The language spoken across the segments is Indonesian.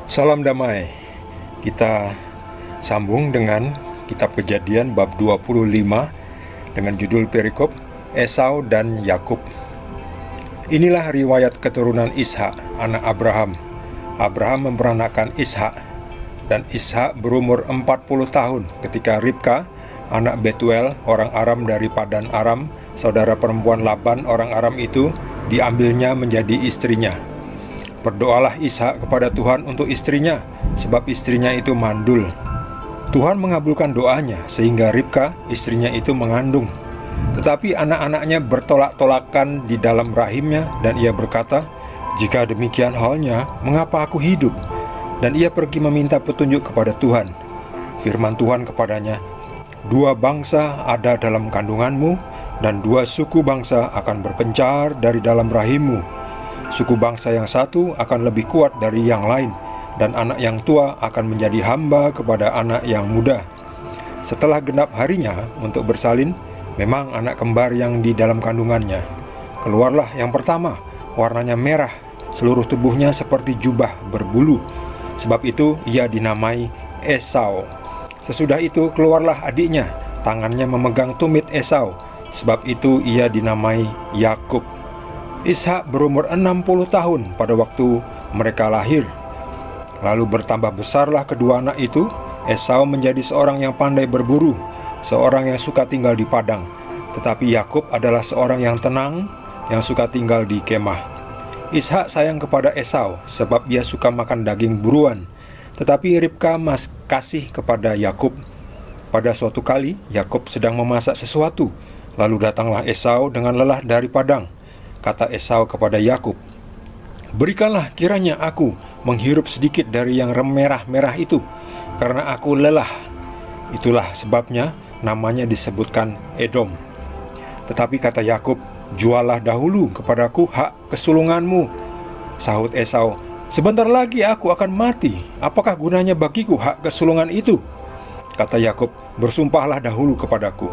Salam damai. Kita sambung dengan kitab Kejadian bab 25 dengan judul perikop Esau dan Yakub. Inilah riwayat keturunan Ishak, anak Abraham. Abraham memperanakkan Ishak, dan Ishak berumur 40 tahun ketika Ribka, anak Betuel, orang Aram dari Padan Aram, saudara perempuan Laban orang Aram itu, diambilnya menjadi istrinya. Berdoalah Ishak kepada Tuhan untuk istrinya, sebab istrinya itu mandul. Tuhan mengabulkan doanya, sehingga Ribka, istrinya itu mengandung. Tetapi anak-anaknya bertolak-tolakan di dalam rahimnya, dan ia berkata, "Jika demikian halnya, mengapa aku hidup?" Dan ia pergi meminta petunjuk kepada Tuhan. Firman Tuhan kepadanya, "Dua bangsa ada dalam kandunganmu, dan dua suku bangsa akan berpencar dari dalam rahimmu. Suku bangsa yang satu akan lebih kuat dari yang lain, dan anak yang tua akan menjadi hamba kepada anak yang muda." Setelah genap harinya untuk bersalin, memang anak kembar yang di dalam kandungannya. Keluarlah yang pertama, warnanya merah, seluruh tubuhnya seperti jubah berbulu. Sebab itu ia dinamai Esau. Sesudah itu keluarlah adiknya, tangannya memegang tumit Esau. Sebab itu ia dinamai Yakub. Ishak berumur 60 tahun pada waktu mereka lahir. Lalu bertambah besarlah kedua anak itu. Esau menjadi seorang yang pandai berburu, seorang yang suka tinggal di padang. Tetapi Yakub adalah seorang yang tenang, yang suka tinggal di kemah. Ishak sayang kepada Esau, sebab ia suka makan daging buruan. Tetapi Ribka kasih kepada Yakub. Pada suatu kali, Yakub sedang memasak sesuatu. Lalu datanglah Esau dengan lelah dari padang. Kata Esau kepada Yakub, "Berikanlah kiranya aku menghirup sedikit dari yang merah-merah itu, karena aku lelah." Itulah sebabnya namanya disebutkan Edom. Tetapi kata Yakub, "Juallah dahulu kepadaku hak kesulunganmu." Sahut Esau, "Sebentar lagi aku akan mati. Apakah gunanya bagiku hak kesulungan itu?" Kata Yakub, "Bersumpahlah dahulu kepadaku."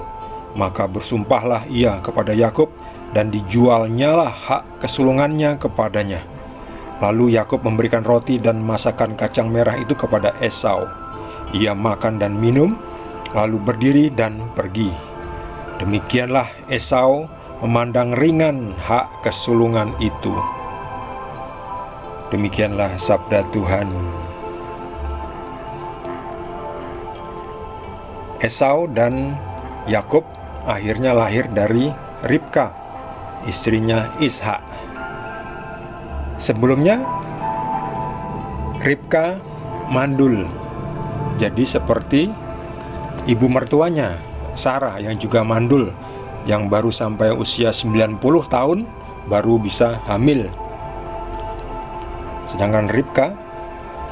Maka bersumpahlah ia kepada Yakub, dan dijualnyalah hak kesulungannya kepadanya. Lalu Yakub memberikan roti dan masakan kacang merah itu kepada Esau. Ia makan dan minum, lalu berdiri dan pergi. Demikianlah Esau memandang ringan hak kesulungan itu. Demikianlah sabda Tuhan. Esau dan Yakub akhirnya lahir dari Ribka, istrinya Ishak. Sebelumnya Ribka mandul, jadi seperti ibu mertuanya Sarah yang juga mandul, yang baru sampai usia 90 tahun baru bisa hamil. Sedangkan Ribka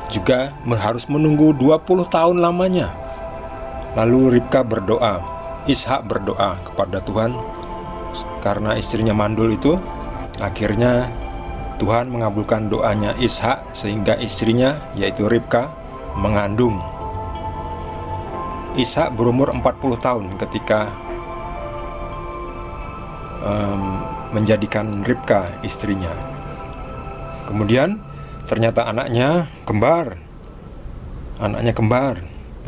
juga harus menunggu 20 tahun lamanya. Lalu Ribka berdoa, Ishak berdoa kepada Tuhan. Karena istrinya mandul itu, akhirnya Tuhan mengabulkan doanya Ishak, sehingga istrinya, yaitu Ribka, mengandung. Ishak berumur 40 tahun ketika menjadikan Ribka istrinya. Kemudian ternyata anaknya kembar.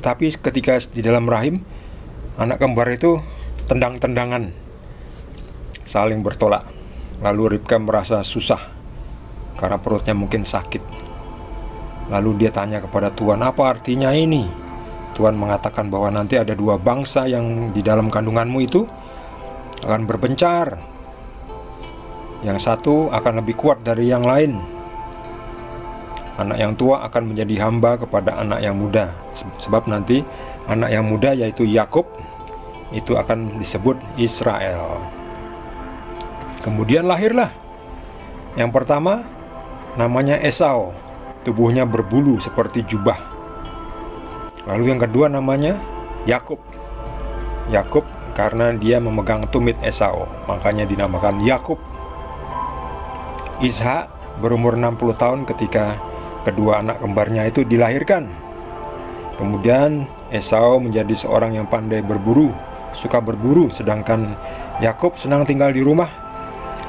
Tetapi ketika di dalam rahim, anak kembar itu tendang-tendangan, saling bertolak. Lalu Ribka merasa susah karena perutnya mungkin sakit. Lalu dia tanya kepada Tuhan, "Apa artinya ini?" Tuhan mengatakan bahwa nanti ada dua bangsa yang di dalam kandunganmu itu akan berpencar. Yang satu akan lebih kuat dari yang lain. Anak yang tua akan menjadi hamba kepada anak yang muda. Sebab nanti anak yang muda, yaitu Yakub, itu akan disebut Israel. Kemudian lahirlah yang pertama, namanya Esau, tubuhnya berbulu seperti jubah. Lalu yang kedua namanya Yakub. Yakub karena dia memegang tumit Esau, makanya dinamakan Yakub. Ishak berumur 60 tahun ketika kedua anak kembarnya itu dilahirkan. Kemudian Esau menjadi seorang yang pandai berburu, suka berburu, sedangkan Yakub senang tinggal di rumah,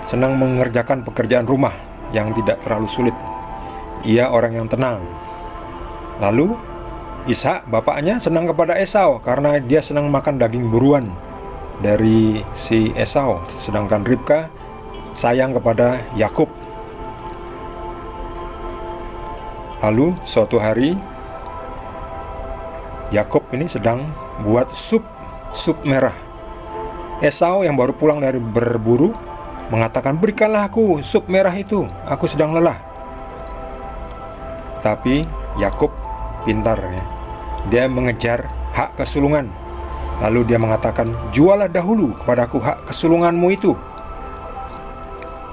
senang mengerjakan pekerjaan rumah yang tidak terlalu sulit. Ia orang yang tenang. Lalu Ishak bapaknya senang kepada Esau karena dia senang makan daging buruan dari si Esau, sedangkan Ribka sayang kepada Yakub. Lalu suatu hari Yakub ini sedang buat sup merah. Esau yang baru pulang dari berburu mengatakan, "Berikanlah aku sup merah itu, aku sedang lelah." Tapi Yakub pintar ya. Dia mengejar hak kesulungan. Lalu dia mengatakan, "Jualah dahulu kepadaku hak kesulunganmu itu."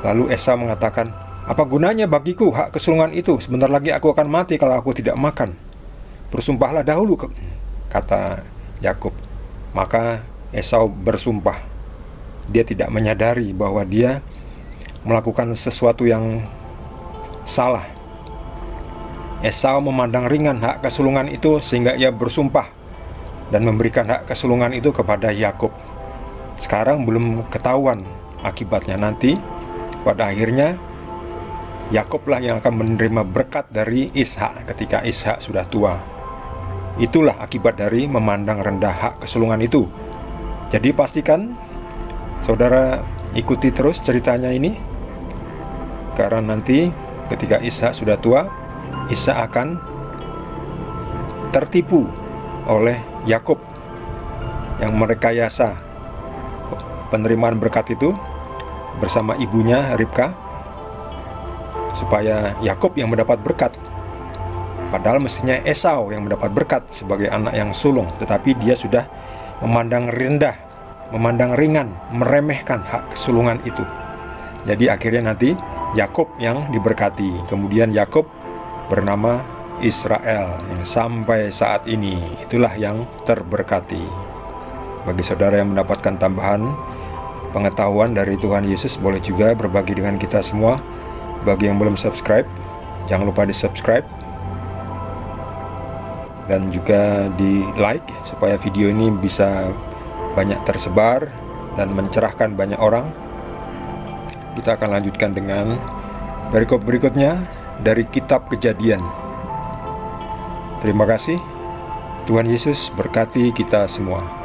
Lalu Esau mengatakan, "Apa gunanya bagiku hak kesulungan itu? Sebentar lagi aku akan mati kalau aku tidak makan. Bersumpahlah dahulu," kata Yakub. Maka Esau bersumpah. Dia tidak menyadari bahwa dia melakukan sesuatu yang salah. Esau memandang ringan hak kesulungan itu sehingga ia bersumpah dan memberikan hak kesulungan itu kepada Yakub. Sekarang belum ketahuan akibatnya. Nanti pada akhirnya Yakublah yang akan menerima berkat dari Ishak ketika Ishak sudah tua. Itulah akibat dari memandang rendah hak kesulungan itu. Jadi pastikan saudara ikuti terus ceritanya ini, karena nanti ketika Ishak sudah tua, Ishak akan tertipu oleh Yakub yang merekayasa penerimaan berkat itu bersama ibunya Ribka, supaya Yakub yang mendapat berkat. Padahal mestinya Esau yang mendapat berkat sebagai anak yang sulung, tetapi dia sudah memandang rendah, memandang ringan, meremehkan hak kesulungan itu. Jadi akhirnya nanti Yakub yang diberkati. Kemudian Yakub bernama Israel yang sampai saat ini itulah yang terberkati. Bagi saudara yang mendapatkan tambahan pengetahuan dari Tuhan Yesus, boleh juga berbagi dengan kita semua. Bagi yang belum subscribe, jangan lupa di subscribe dan juga di like supaya video ini bisa banyak tersebar dan mencerahkan banyak orang. Kita akan lanjutkan dengan perikop berikutnya dari kitab Kejadian. Terima kasih. Tuhan Yesus berkati kita semua.